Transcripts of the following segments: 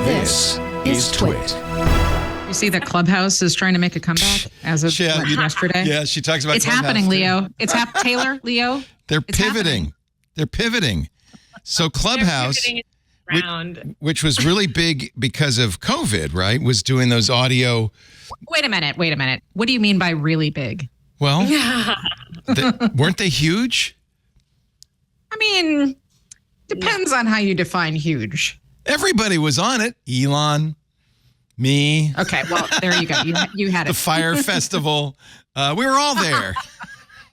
This is TWiT. You see that Clubhouse is trying to make a comeback as of yesterday? Yeah, she talks about it's Clubhouse happening, too. Leo. It's Taylor, Leo. They're it's pivoting. Happening. They're pivoting. So Clubhouse, which was really big because of COVID, right? Was doing those audio. Wait a minute. What do you mean by really big? Well, weren't they huge? I mean, depends on how you define huge. Everybody was on it. Elon, me. Okay, well, there you go. You had it. The Fire Festival. We were all there.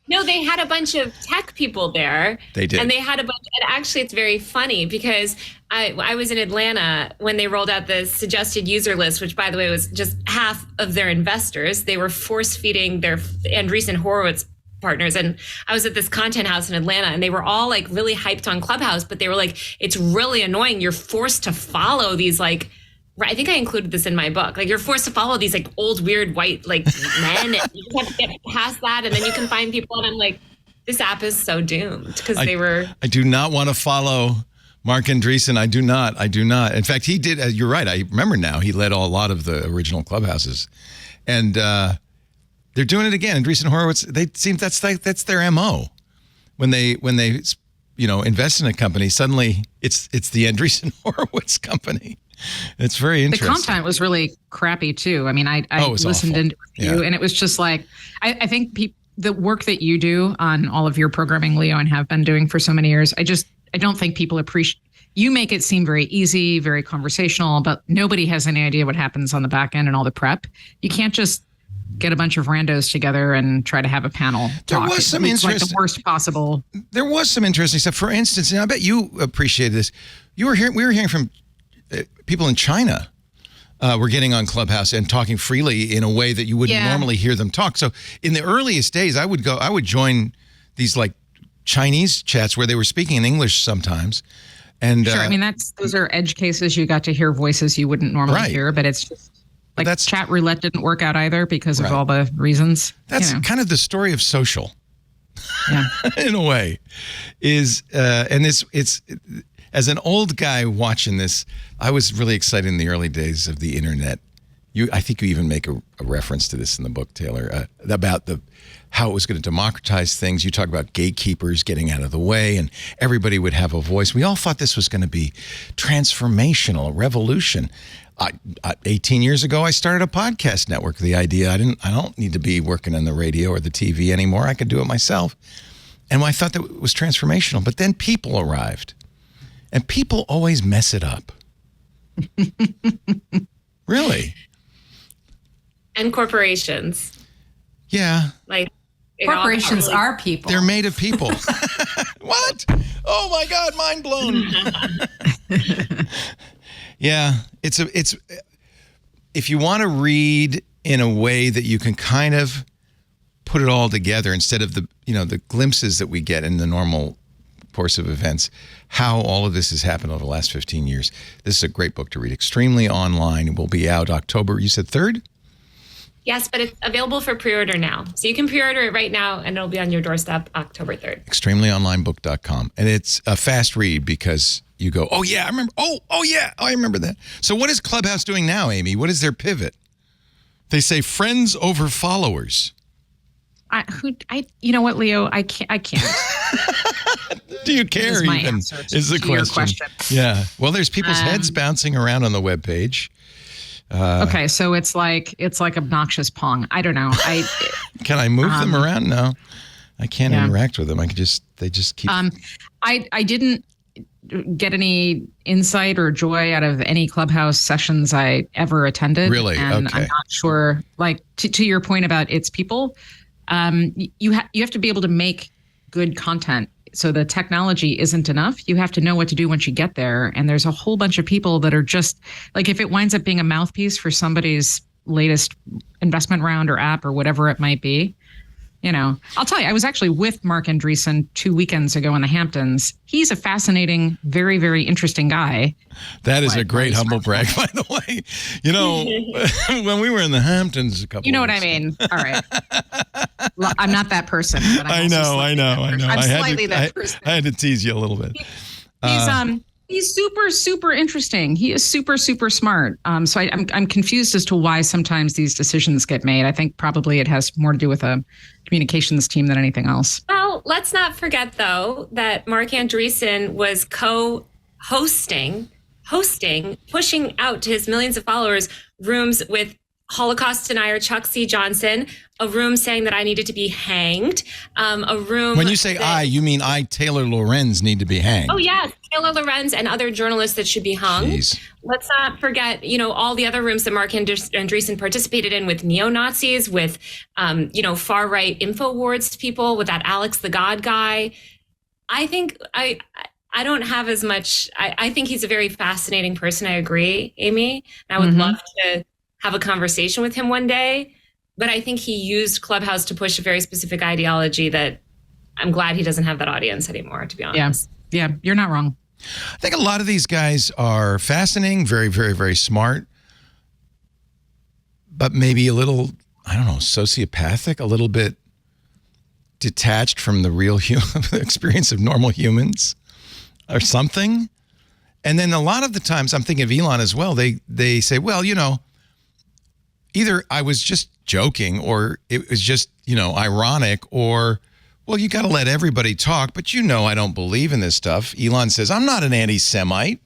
No, they had a bunch of tech people there. They did. And they had a bunch. And actually, it's very funny because I was in Atlanta when they rolled out the suggested user list, which, by the way, was just half of their investors. They were force feeding their Andreessen Horowitz partners. And I was at this content house in Atlanta and they were all like really hyped on Clubhouse, but they were like, it's really annoying. You're forced to follow these like, I think I included this in my book. Like you're forced to follow these like old, weird white like men. And you just have to get past that. And then you can find people. And I'm like, this app is so doomed because they were. I do not want to follow Mark Andreessen. I do not. In fact, he did. You're right. I remember now. He led a lot of the original Clubhouses. And, they're doing it again. Andreessen Horowitz, they seem that's their MO. When they invest in a company, suddenly it's the Andreessen Horowitz company. It's very interesting. The content was really crappy too. I mean, I listened into you, and it was just like I think the work that you do on all of your programming, Leo, and have been doing for so many years. I don't think people appreciate. You make it seem very easy, very conversational, but nobody has any idea what happens on the back end and all the prep. You can't just get a bunch of randos together and try to have a panel talk. There was some interesting, like the worst possible. There was some interesting stuff. For instance, and I bet you appreciated this. We were hearing from people in China. Were getting on Clubhouse and talking freely in a way that you wouldn't normally hear them talk. So in the earliest days, I would join these like Chinese chats where they were speaking in English sometimes. And sure, I mean those are edge cases. You got to hear voices you wouldn't normally hear, but it's just. Like that's, chat roulette didn't work out either because of all the reasons. That's kind of the story of social, in a way. And it's as an old guy watching this, I was really excited in the early days of the internet. I think you even make a reference to this in the book, Taylor, about how it was going to democratize things. You talk about gatekeepers getting out of the way, and everybody would have a voice. We all thought this was going to be transformational, a revolution. 18 years ago, I started a podcast network. The idea, I don't need to be working on the radio or the TV anymore. I could do it myself. And I thought that it was transformational. But then people arrived. And people always mess it up. Really. And corporations. Yeah. Like corporations are people. They're made of people. What? Oh my God, mind blown. Yeah, it's if you want to read in a way that you can kind of put it all together instead of the glimpses that we get in the normal course of events, how all of this has happened over the last 15 years. This is a great book to read. Extremely Online. It will be out October, you said 3rd? Yes, but it's available for pre-order now. So you can pre-order it right now and it'll be on your doorstep October 3rd. ExtremelyOnlinebook.com. And it's a fast read because you go, oh yeah, I remember. Oh yeah, I remember that. So what is Clubhouse doing now, Amy? What is their pivot? They say friends over followers. You know what, Leo? I can't. Do you care even? Is the question. Yeah. Well, there's people's heads bouncing around on the webpage. Okay, so it's like obnoxious Pong. I don't know. Can I move them around? No, I can't interact with them. They just keep. I didn't get any insight or joy out of any Clubhouse sessions I ever attended. Really? And okay. I'm not sure. Like to your point about its people, you have to be able to make good content. So the technology isn't enough. You have to know what to do once you get there. And there's a whole bunch of people that are just like, if it winds up being a mouthpiece for somebody's latest investment round or app or whatever it might be, I'll tell you, I was actually with Mark Andreessen 2 weekends ago in the Hamptons. He's a fascinating, very, very interesting guy. That is a great humble brag, by the way. When we were in the Hamptons a couple You know what I mean? All right. Well, I'm not that person. But I know. I'm slightly that person. I had to tease you a little bit. He's super, super interesting. He is super, super smart. So I'm confused as to why sometimes these decisions get made. I think probably it has more to do with a communications team than anything else. Well, let's not forget, though, that Mark Andreessen was hosting, pushing out to his millions of followers rooms with Holocaust denier Chuck C. Johnson, a room saying that I needed to be hanged, a room... When you say you mean Taylor Lorenz, need to be hanged. Oh, yes, Taylor Lorenz and other journalists that should be hung. Jeez. Let's not forget, all the other rooms that Mark Andreessen participated in with neo-Nazis, with, far-right InfoWars people, with that Alex the God guy. I think I don't have as much... I think he's a very fascinating person. I agree, Amy. And I would love to have a conversation with him one day. But I think he used Clubhouse to push a very specific ideology that I'm glad he doesn't have that audience anymore, to be honest. Yeah, you're not wrong. I think a lot of these guys are fascinating, very, very, very smart, but maybe a little, sociopathic, a little bit detached from the real experience of normal humans or something. And then a lot of the times, I'm thinking of Elon as well, they say, well, either I was just joking or it was just, ironic, or, well, you got to let everybody talk, but I don't believe in this stuff. Elon says, I'm not an anti-Semite.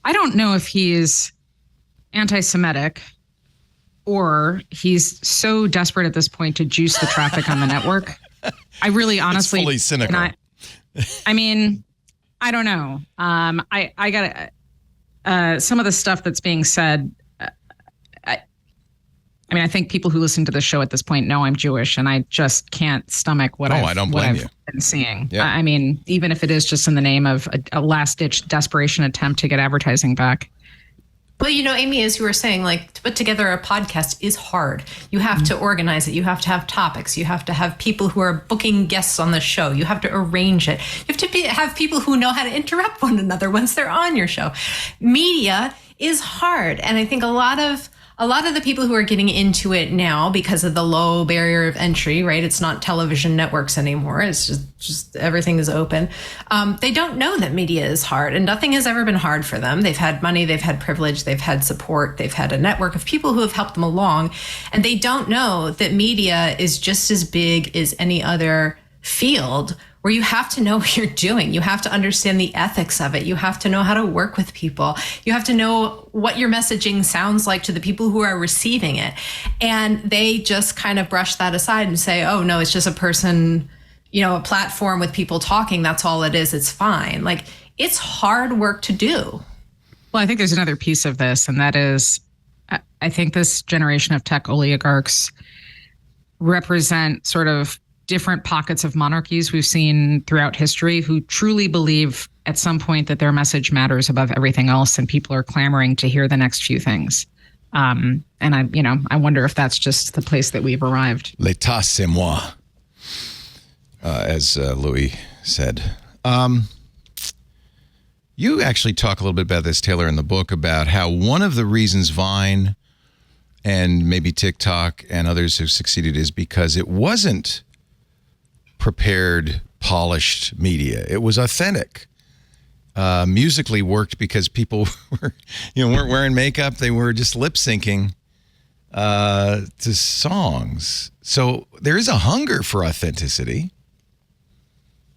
I don't know if he's anti-Semitic or he's so desperate at this point to juice the traffic on the network. I really honestly... It's fully cynical. I don't know. I got some of the stuff that's being said. I think people who listen to the show at this point know I'm Jewish, and I just can't stomach what I've been seeing. Yeah. Even if it is just in the name of a last-ditch desperation attempt to get advertising back. Well, Amy, as you were saying, to put together a podcast is hard. You have to organize it. You have to have topics. You have to have people who are booking guests on the show. You have to arrange it. You have to have people who know how to interrupt one another once they're on your show. Media is hard. And I think a lot of the people who are getting into it now because of the low barrier of entry, right? It's not television networks anymore. It's just everything is open. They don't know that media is hard, and nothing has ever been hard for them. They've had money, they've had privilege, they've had support, they've had a network of people who have helped them along. And they don't know that media is just as big as any other field where you have to know what you're doing. You have to understand the ethics of it. You have to know how to work with people. You have to know what your messaging sounds like to the people who are receiving it. And they just kind of brush that aside and say, oh, no, it's just a person, a platform with people talking. That's all it is. It's fine. It's hard work to do. Well, I think there's another piece of this, and that is, I think this generation of tech oligarchs represent sort of different pockets of monarchies we've seen throughout history who truly believe at some point that their message matters above everything else, and people are clamoring to hear the next few things. And I wonder if that's just the place that we've arrived. L'état c'est moi, as Louis said. You actually talk a little bit about this, Taylor, in the book, about how one of the reasons Vine and maybe TikTok and others have succeeded is because it wasn't prepared, polished media. It was authentic. Musically worked because people were, weren't wearing makeup. They were just lip syncing to songs. So there is a hunger for authenticity.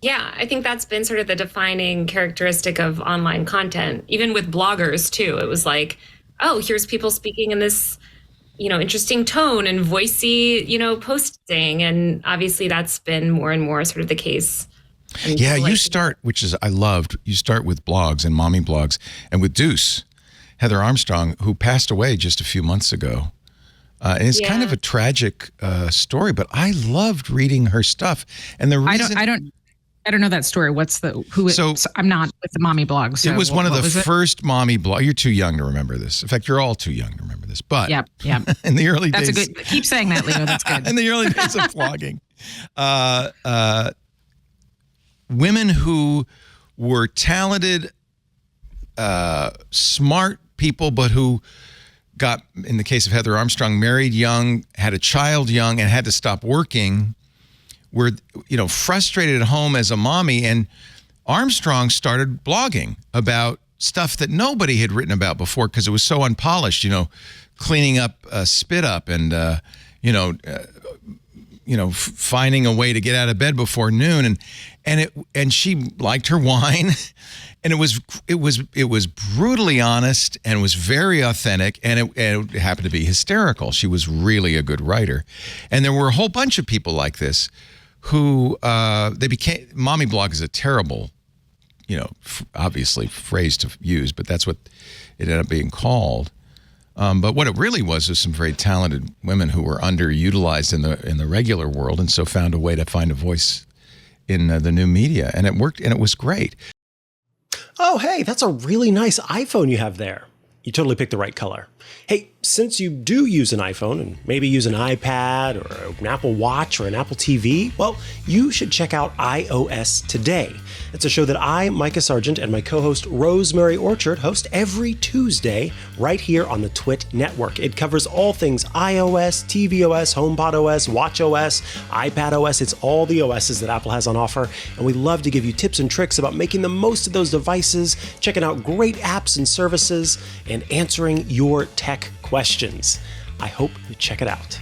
Yeah, I think that's been sort of the defining characteristic of online content, even with bloggers too. It was like, oh, here's people speaking in this interesting tone and voicey, posting. And obviously that's been more and more sort of the case. Yeah, you start, which is, I loved, you start with blogs and mommy blogs and with Deuce, Heather Armstrong, who passed away just a few months ago. And it's kind of a tragic story, but I loved reading her stuff. And the reason... I don't know that story. So I'm not with the mommy blog. So it was one of the first mommy blogs. You're too young to remember this. In fact, you're all too young to remember this. But in the early days, that's a good. Keep saying that, Leo. That's good. In the early days of blogging, women who were talented, smart people, but who got, in the case of Heather Armstrong, married young, had a child young, and had to stop working. Were frustrated at home as a mommy, and Armstrong started blogging about stuff that nobody had written about before because it was so unpolished, cleaning up spit up and, finding a way to get out of bed before noon. And she liked her wine. And it was brutally honest and was very authentic, and it happened to be hysterical. She was really a good writer. And there were a whole bunch of people like this who mommy blog is a terrible, obviously phrase to use, but that's what it ended up being called. But what it really was some very talented women who were underutilized in the regular world, and so found a way to find a voice in the new media, and it worked, and it was great. Oh, hey, that's a really nice iPhone you have there. You totally picked the right color. Hey, since you do use an iPhone and maybe use an iPad or an Apple Watch or an Apple TV, well, you should check out iOS Today. It's a show that I, Micah Sargent, and my co-host Rosemary Orchard host every Tuesday right here on the TWiT network. It covers all things iOS, tvOS, HomePodOS, watchOS, iPadOS. It's all the OSs that Apple has on offer, and we love to give you tips and tricks about making the most of those devices, checking out great apps and services, and answering your tech questions. I hope you check it out.